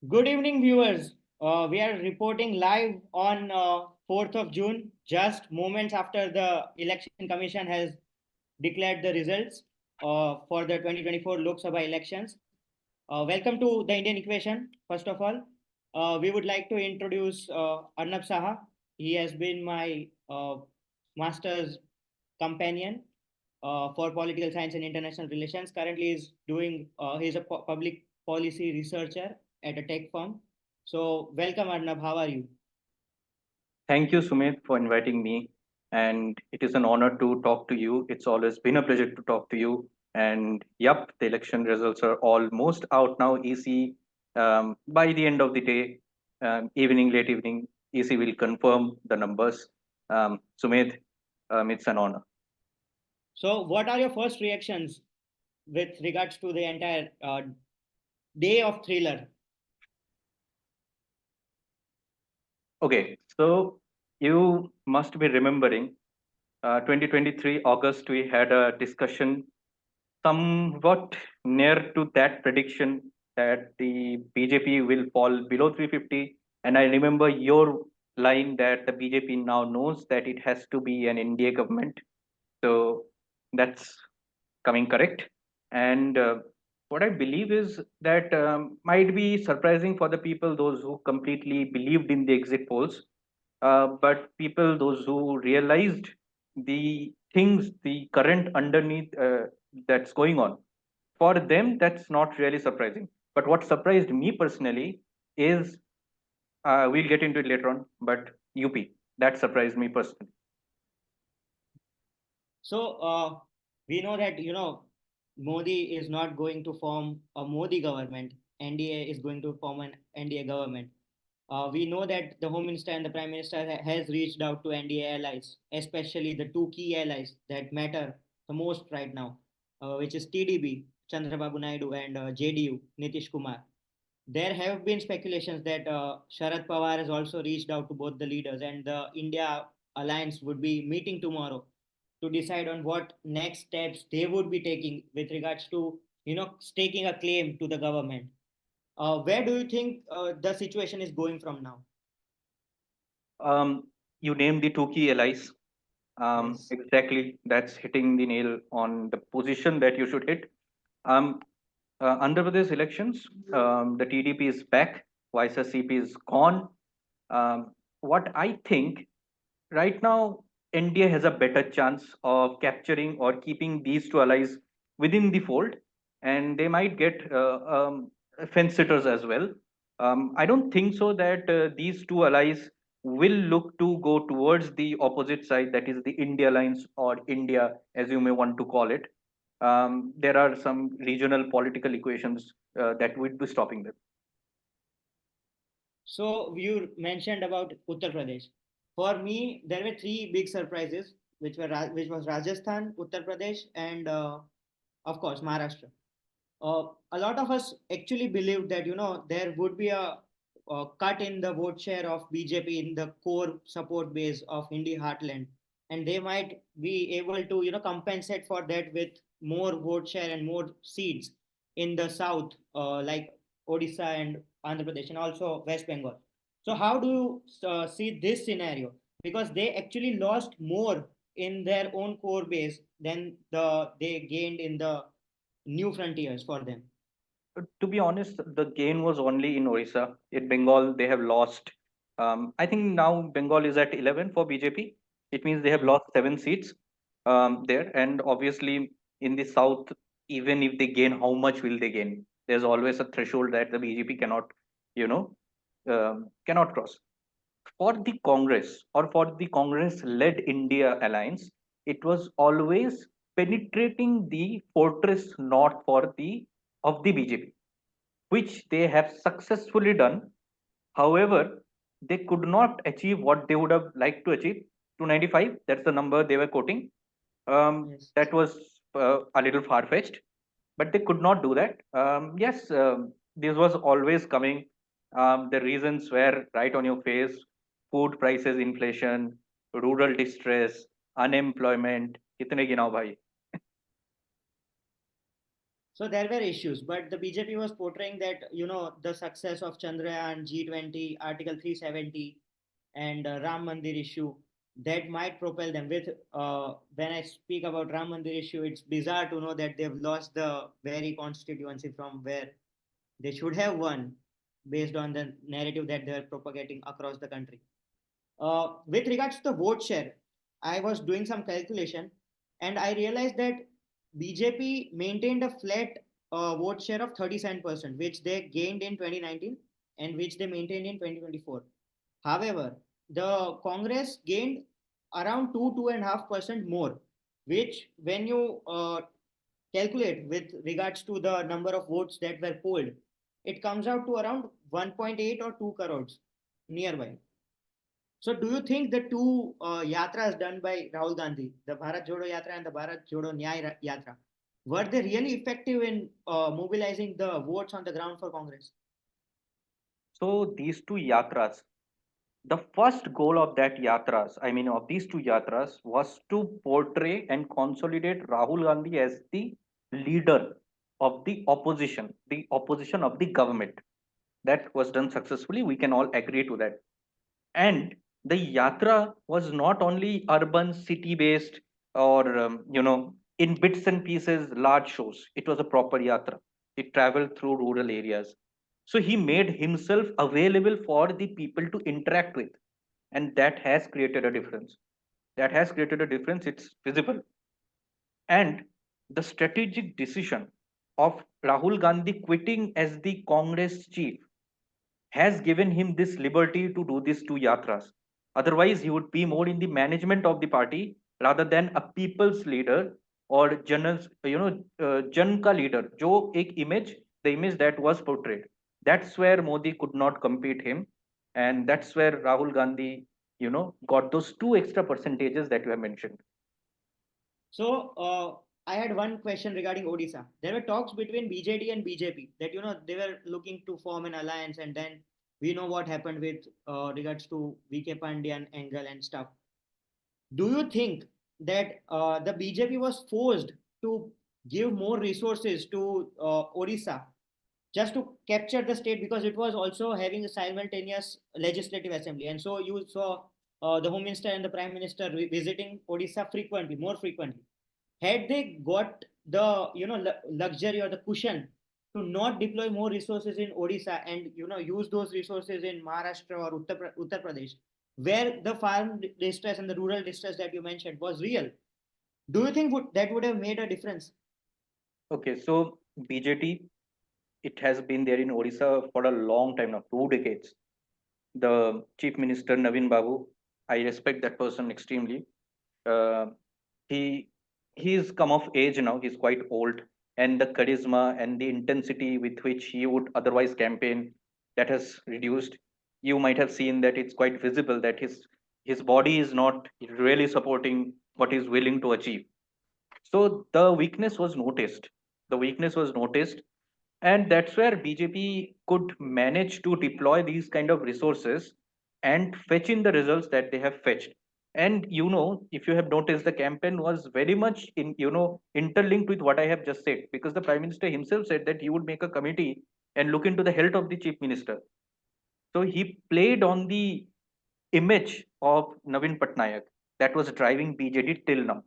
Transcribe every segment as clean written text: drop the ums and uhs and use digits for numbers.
Good evening, viewers. We are reporting live on 4th of June, just moments after the Election Commission has declared the results for the 2024 Lok Sabha elections. Welcome to the Indian Equation, first of all. We would like to introduce Arnab Saha. He has been my master's companion for political science and international relations. Currently, he's a public policy researcher at a tech firm. So, welcome, Arnab. How are you? Thank you, Sumit, for inviting me. And it is an honor to talk to you. It's always been a pleasure to talk to you. And yep, the election results are almost out now. EC, by the end of the day, late evening, EC will confirm the numbers. Sumit, it's an honor. So, what are your first reactions with regards to the entire day of thriller? Okay, so you must be remembering 2023 August, we had a discussion somewhat near to that prediction that the BJP will fall below 350. And I remember your line that the BJP now knows that it has to be an NDA government. So that's coming correct. And what I believe is that might be surprising for the people, those who completely believed in the exit polls, but people, those who realized the things, the current underneath that's going on, for them, that's not really surprising. But what surprised me personally is we'll get into it later on, but UP, that surprised me personally. So, we know that, Modi is not going to form a Modi government. NDA is going to form an NDA government. We know that the Home Minister and the Prime Minister has reached out to NDA allies, especially the two key allies that matter the most right now, which is TDB, Chandrababu Naidu, and JDU, Nitish Kumar. There have been speculations that Sharad Pawar has also reached out to both the leaders, and the India alliance would be meeting tomorrow to decide on what next steps they would be taking with regards to staking a claim to the government. Where do you think the situation is going from now? Um, you named the two key allies. Yes. Exactly, that's hitting the nail on the position that you should hit. Um, Andhra Pradesh elections, the TDP is back, YSRCP is gone. What I think right now, India has a better chance of capturing or keeping these two allies within the fold, and they might get fence sitters as well. I don't think so that these two allies will look to go towards the opposite side, that is the India alliance or India, as you may want to call it. There are some regional political equations that would be stopping them. So you mentioned about Uttar Pradesh. For me, there were three big surprises, which was Rajasthan, Uttar Pradesh, and of course Maharashtra. A lot of us actually believed that there would be a cut in the vote share of BJP in the core support base of Hindi heartland, and they might be able to compensate for that with more vote share and more seats in the south, like Odisha and Andhra Pradesh, and also West Bengal. So how do you see this scenario? Because they actually lost more in their own core base than they gained in the new frontiers for them. To be honest, the gain was only in Orissa. In Bengal, they have lost. I think now Bengal is at 11 for BJP. It means they have Mm. lost 7 seats there. And obviously, in the south, even if they gain, how much will they gain? There's always a threshold that the BJP cannot, you know, cannot cross. For the Congress or for the Congress-led India alliance, it was always penetrating the fortress north for the of the BJP, which they have successfully done. However, they could not achieve what they would have liked to achieve. 295, that's the number they were quoting. Yes. That was a little far fetched, but they could not do that. Yes, this was always coming. The reasons were right on your face: food prices, inflation, rural distress, unemployment. कितने गिनाओ भाई? So there were issues, but the BJP was portraying that, the success of Chandrayaan, G20, Article 370, and Ram Mandir issue, that might propel them. When I speak about Ram Mandir issue, it's bizarre to know that they've lost the very constituency from where they should have won, based on the narrative that they are propagating across the country. With regards to the vote share, I was doing some calculation and I realized that BJP maintained a flat vote share of 37%, which they gained in 2019 and which they maintained in 2024. However, the Congress gained around 2.5% more, which when you calculate with regards to the number of votes that were polled, it comes out to around 1.8 or 2 crores nearby. So, do you think the two yatras done by Rahul Gandhi, the Bharat Jodo Yatra and the Bharat Jodo Nyay Yatra, were they really effective in mobilizing the votes on the ground for Congress? So these two yatras, the first goal of that yatras, I mean of these two yatras, was to portray and consolidate Rahul Gandhi as the leader of the opposition of the government. That was done successfully. We can all agree to that. And the yatra was not only urban, city based, or in bits and pieces, large shows. It was a proper yatra. It traveled through rural areas. So he made himself available for the people to interact with, and that has created a difference. That has created a difference. It's visible. And the strategic decision of Rahul Gandhi quitting as the Congress chief has given him this liberty to do these two yatras. Otherwise, he would be more in the management of the party rather than a people's leader or Jan ka leader. Jo ek image, the image that was portrayed. That's where Modi could not compete him, and that's where Rahul Gandhi, got those two extra percentages that you have mentioned. So, I had one question regarding Odisha. There were talks between BJD and BJP that they were looking to form an alliance, and then we know what happened with regards to VK Pandian angle and stuff. Do you think that the BJP was forced to give more resources to Odisha just to capture the state, because it was also having a simultaneous legislative assembly, and so you saw the home minister and the prime minister visiting Odisha frequently, more frequently. Had they got the luxury or the cushion to not deploy more resources in Odisha and use those resources in Maharashtra or Uttar Pradesh, where the farm distress and the rural distress that you mentioned was real, do you think that would have made a difference? Okay, so BJT, it has been there in Odisha for a long time now, 2 decades. The Chief Minister Navin Babu, I respect that person extremely. Uh, he he's come of age now. He's quite old, and the charisma and the intensity with which he would otherwise campaign, that has reduced. You might have seen that it's quite visible that his body is not really supporting what he's willing to achieve. So the weakness was noticed. The weakness was noticed, and that's where BJP could manage to deploy these kind of resources and fetch in the results that they have fetched. And if you have noticed, the campaign was very much interlinked with what I have just said, because the prime minister himself said that he would make a committee and look into the health of the chief minister. So he played on the image of Navin Patnaik that was driving BJP till now.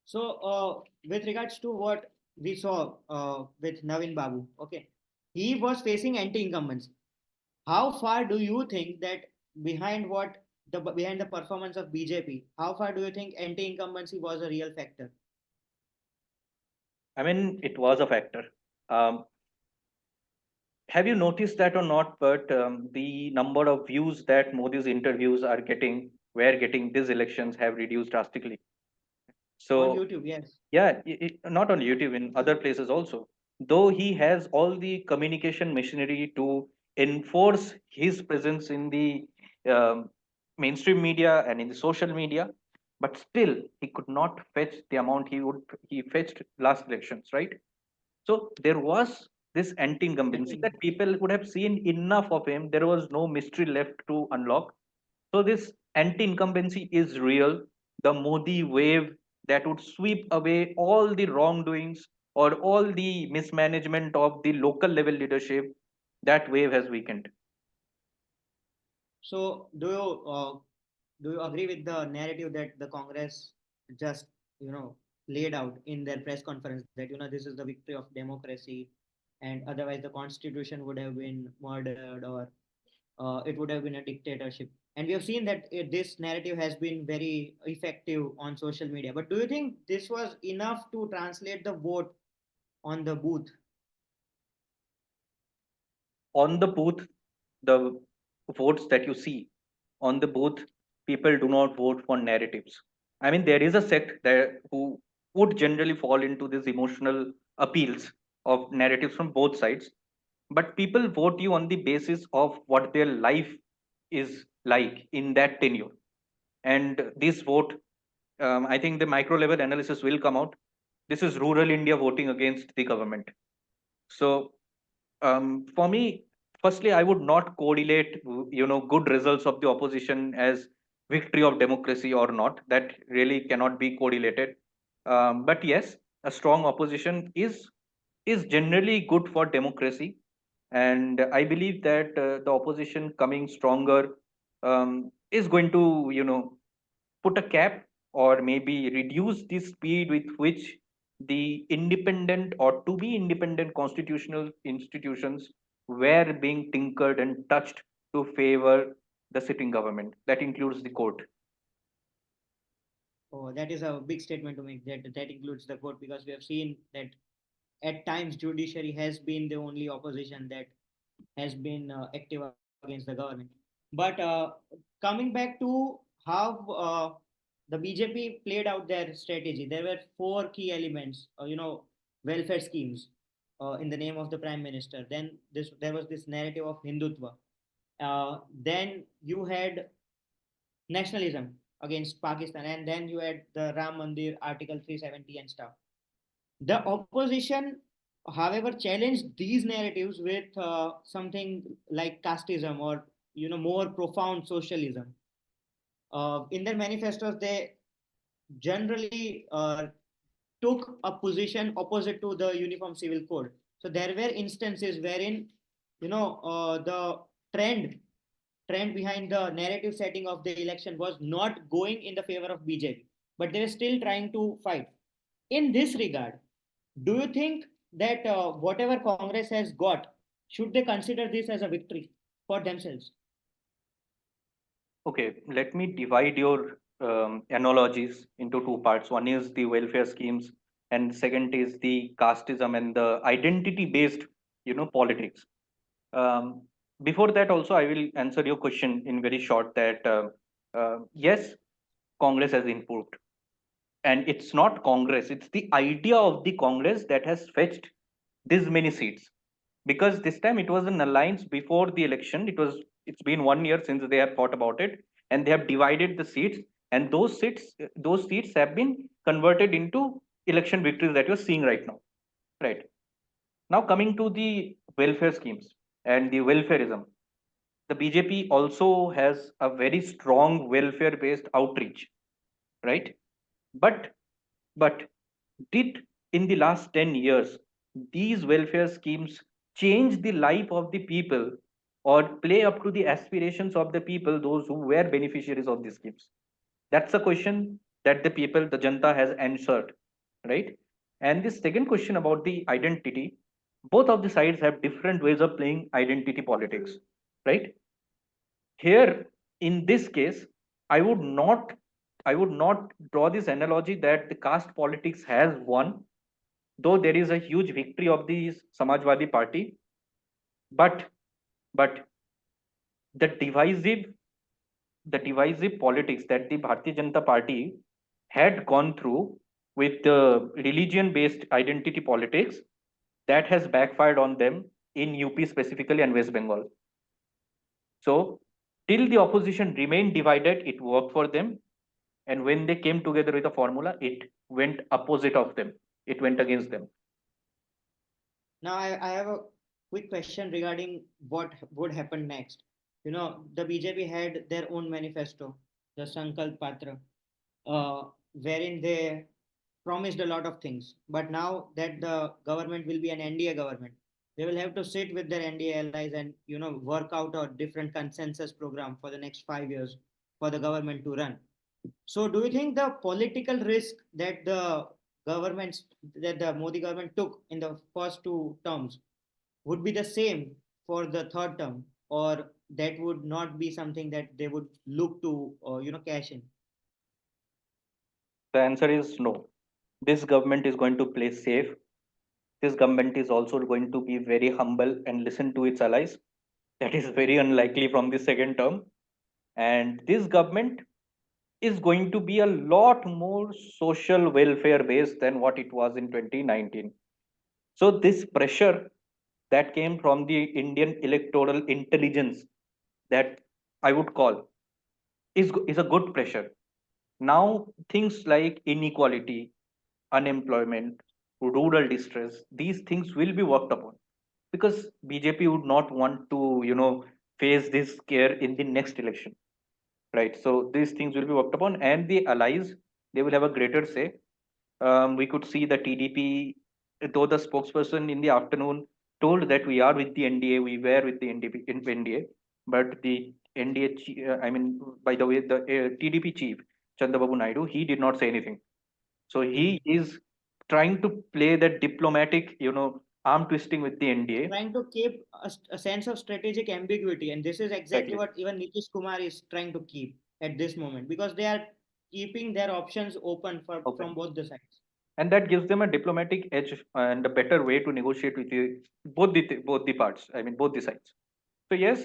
So, with regards to what we saw with Navin Babu, okay, he was facing anti-incumbency. How far do you think that behind the performance of BJP, how far do you think anti-incumbency was a real factor? I mean, it was a factor. Um, have you noticed that or not? But the number of views that Modi's interviews were getting these elections have reduced drastically. On So YouTube, yes. yeah, not on YouTube, in other places also. Though he has all the communication machinery to enforce his presence in the um, mainstream media and in the social media, but still he could not fetch the amount he fetched last elections, right? So there was this anti-incumbency Definitely. that people would have seen enough of him. There was no mystery left to unlock. So this anti-incumbency is real. The Modi wave that would sweep away all the wrongdoings or all the mismanagement of the local level leadership, that wave has weakened. So, do you agree with the narrative that the Congress just laid out in their press conference, that this is the victory of democracy, and otherwise the constitution would have been murdered, or it would have been a dictatorship? And we have seen that this narrative has been very effective on social media. But do you think this was enough to translate the vote on the booth? On the booth, the votes that you see on the booth, people do not vote for narratives. I mean, there is a sect that who would generally fall into these emotional appeals of narratives from both sides, but people vote you on the basis of what their life is like in that tenure. And this vote, I think the micro level analysis will come out. This is rural India voting against the government. So for me, firstly, I would not correlate, good results of the opposition as victory of democracy or not. That really cannot be correlated. But yes, a strong opposition is generally good for democracy, and I believe that the opposition coming stronger is going to, put a cap or maybe reduce the speed with which the independent or to be independent constitutional institutions were being tinkered and touched to favor the sitting government. That includes the court. Oh, that is a big statement to make. That includes the court, because we have seen that at times judiciary has been the only opposition that has been active against the government. But coming back to how the BJP played out their strategy, there were four key elements. Welfare schemes in the name of the prime minister. Then there was this narrative of Hindutva. Then you had nationalism against Pakistan, and then you had the Ram Mandir, Article 370 and stuff. The opposition, however, challenged these narratives with something like casteism, or more profound socialism. In their manifestos, they generally took a position opposite to the Uniform Civil Code. So there were instances wherein the trend trend behind the narrative setting of the election was not going in the favor of BJP, but they were still trying to fight. In this regard, do you think that whatever Congress has got, should they consider this as a victory for themselves? Okay, let me divide your analogies into two parts. One is the welfare schemes, and second is the casteism and the identity-based, politics. Um, Before that, also, I will answer your question in very short that yes, Congress has improved, and it's not Congress; it's the idea of the Congress that has fetched this many seats. Because this time it was an alliance before the election. It's been 1 year since they have thought about it, and they have divided the seats, and those seats have been converted into election victories that you're seeing right now. Right now, coming to the welfare schemes and the welfareism, the BJP also has a very strong welfare-based outreach, right? But but did in the last 10 years these welfare schemes change the life of the people or play up to the aspirations of the people, those who were beneficiaries of these schemes? That's the question that the people, the Janta, has answered, right? And the second question about the identity, both of the sides have different ways of playing identity politics, right? Here, in this case, I would not I would not draw this analogy that the caste politics has won, though there is a huge victory of the Samajwadi Party, but but the divisive politics that the Bharatiya Janata Party had gone through with the religion-based identity politics, that has backfired on them in UP specifically and West Bengal. So till the opposition remained divided, it worked for them, and when they came together with a formula, it went opposite of them. It went against them. Now, I have a quick question regarding what would happen next. The BJP had their own manifesto, the Sankalp Patra, wherein they promised a lot of things. But now that the government will be an NDA government, they will have to sit with their NDA allies and work out a different consensus program for the next 5 years for the government to run. So, do you think the political risk that the Modi government took in the first two terms would be the same for the third term, or that would not be something that they would look to, cash in? The answer is no. This government is going to play safe. This government is also going to be very humble and listen to its allies. That is very unlikely from the second term. And this government is going to be a lot more social welfare based than what it was in 2019. So, this pressure that came from the Indian electoral intelligence, that I would call, is a good pressure. Now, things like inequality, unemployment, rural distress, these things will be worked upon, because BJP would not want to, face this scare in the next election, right? So these things will be worked upon, and the allies, they will have a greater say. We could see the TDP, though the spokesperson in the afternoon told that we are with the NDA, we were with the NDA, but the NDA, I mean, by the way, the TDP chief, Chandrababu Naidu, he did not say anything. So Hmm. he is trying to play that diplomatic, arm twisting with the NDA. Trying to keep a sense of strategic ambiguity, and this is exactly Exactly. what even Nitish Kumar is trying to keep at this moment, because they are keeping their options open from Open. both the sides. And that gives them a diplomatic edge and a better way to negotiate with both the parts. I mean, both the sides. So yes,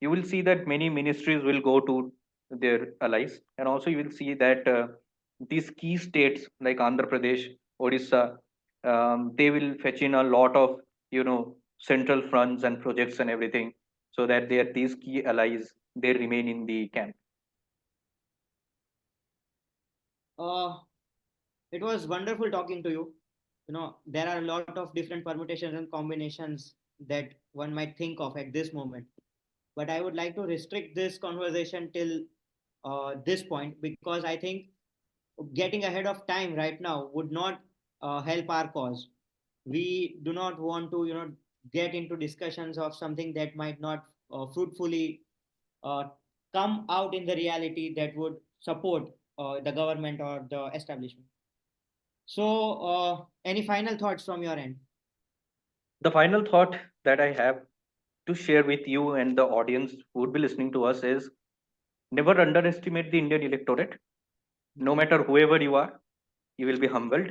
you will see that many ministries will go to their allies, and also you will see that these key states like Andhra Pradesh, Odisha, they will fetch in a lot of central funds and projects and everything, so that these key allies, they remain in the camp. uh it was wonderful talking to you. There are a lot of different permutations and combinations that one might think of at this moment, but I would like to restrict this conversation till this point, because I think getting ahead of time right now would not help our cause. We do not want to get into discussions of something that might not fruitfully uh, come out in the reality that would support the government or the establishment. So, any final thoughts from your end? The final thought that I have to share with you and the audience who would be listening to us is, never underestimate the Indian electorate. No Okay. matter whoever you are, you will be humbled.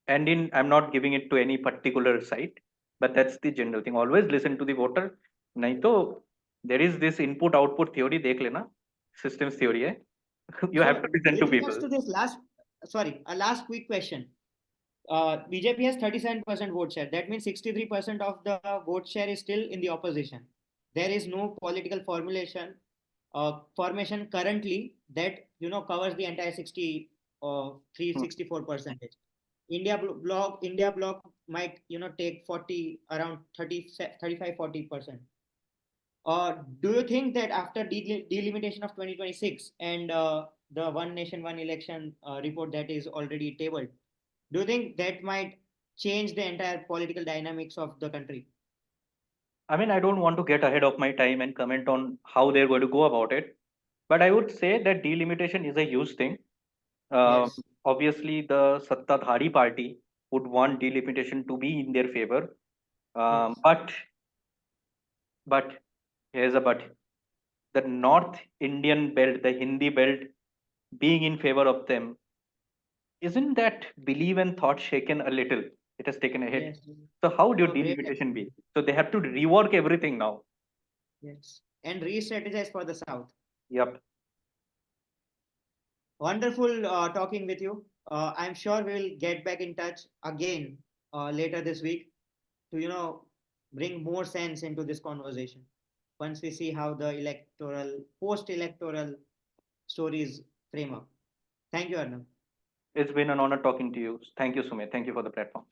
And I'm not giving it to any particular side, but that's the general thing. Always listen to the voter. नहीं तो there is this input output theory, देख लेना, systems theory है. You have to So, listen to with regards people. to this a last quick question. BJP has 37% vote share. That means 63% of the vote share is still in the opposition. There is no political formation currently that covers the entire Hmm. 64 percentage. India bloc might take 40, around 30, 35, 40%. Do you think that after delimitation of 2026 and the one nation one election report that is already tabled, do you think that might change the entire political dynamics of the country? I mean, I don't want to get ahead of my time and comment on how they're going to go about it, but I would say that delimitation is a huge thing. Um, Yes. Obviously, the Sattadhari party would want delimitation to be in their favor. Um, Yes. but but here's a but. The North Indian belt, the Hindi belt, being in favor of them, isn't that belief and thought shaken a little? It has taken a hit. Yes. So how do To a great delimitation extent. be? So they have to rework everything now. Yes. And re-strategize for the South. Yep. Wonderful talking with you. I'm sure we will get back in touch again later this week to bring more sense into this conversation once we see how the post-electoral stories frame up. Thank you, Arnab. It's been an honor talking to you. Thank you, Sumit. Thank you for the platform.